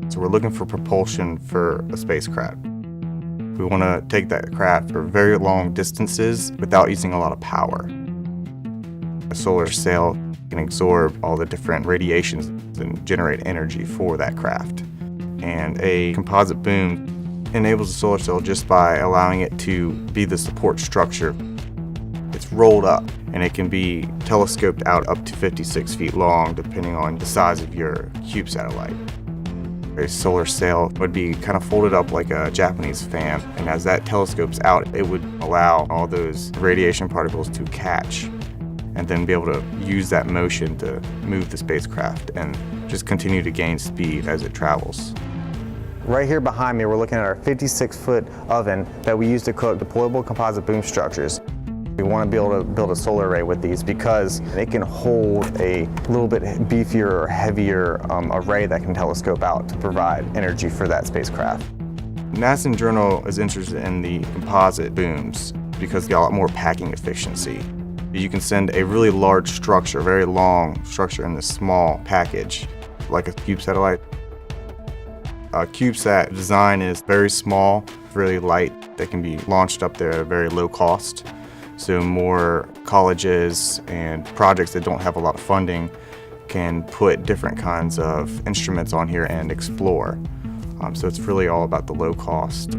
So we're looking for propulsion for a spacecraft. We want to take that craft for very long distances without using a lot of power. A solar sail can absorb all the different radiations and generate energy for that craft. And a composite boom enables a solar sail just by allowing it to be the support structure. It's rolled up and it can be telescoped out up to 56 feet long depending on the size of your cube satellite. A solar sail would be kind of folded up like a Japanese fan, and as that telescopes out, it would allow all those radiation particles to catch and then be able to use that motion to move the spacecraft and just continue to gain speed as it travels. Right here behind me, we're looking at our 56-foot oven that we use to cook deployable composite boom structures. We want to be able to build a solar array with these because they can hold a little bit beefier or heavier array that can telescope out to provide energy for that spacecraft. NASA in general is interested in the composite booms because they got a lot more packing efficiency. You can send a really large structure, very long structure in this small package, like a cube satellite. A CubeSat design is very small, really light. They can be launched up there at a very low cost. So more colleges and projects that don't have a lot of funding can put different kinds of instruments on here and explore. So it's really all about the low cost.